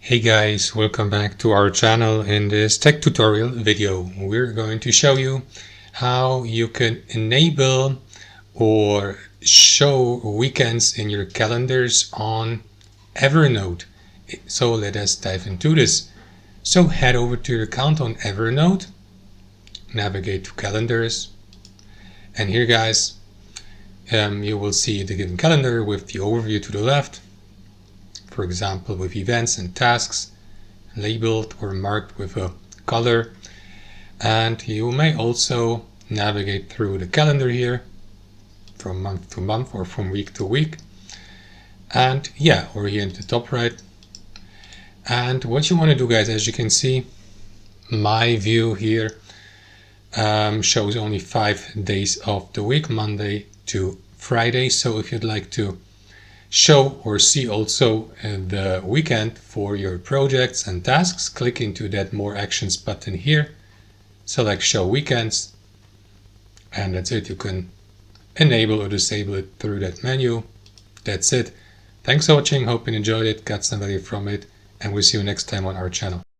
Hey guys, welcome back to our channel. In this tech tutorial video, we're going to show you how you can enable or show weekends in your calendars on Evernote. So let us dive into this. So head over to your account on Evernote, navigate to calendars, and here guys, you will see the given calendar with the overview to the left. For example, with events and tasks labeled or marked with a color. And you may also navigate through the calendar here from month to month or from week to week. And yeah, or here in the top right. And what you want to do guys, as you can see, my view here shows only 5 days of the week, Monday to Friday. So if you'd like to show or see also the weekend for your projects and tasks, click into that More Actions button here, select Show Weekends, and that's it. You can enable or disable it through that menu. That's it. Thanks for watching, hope you enjoyed it, got some value from it, and we'll see you next time on our channel.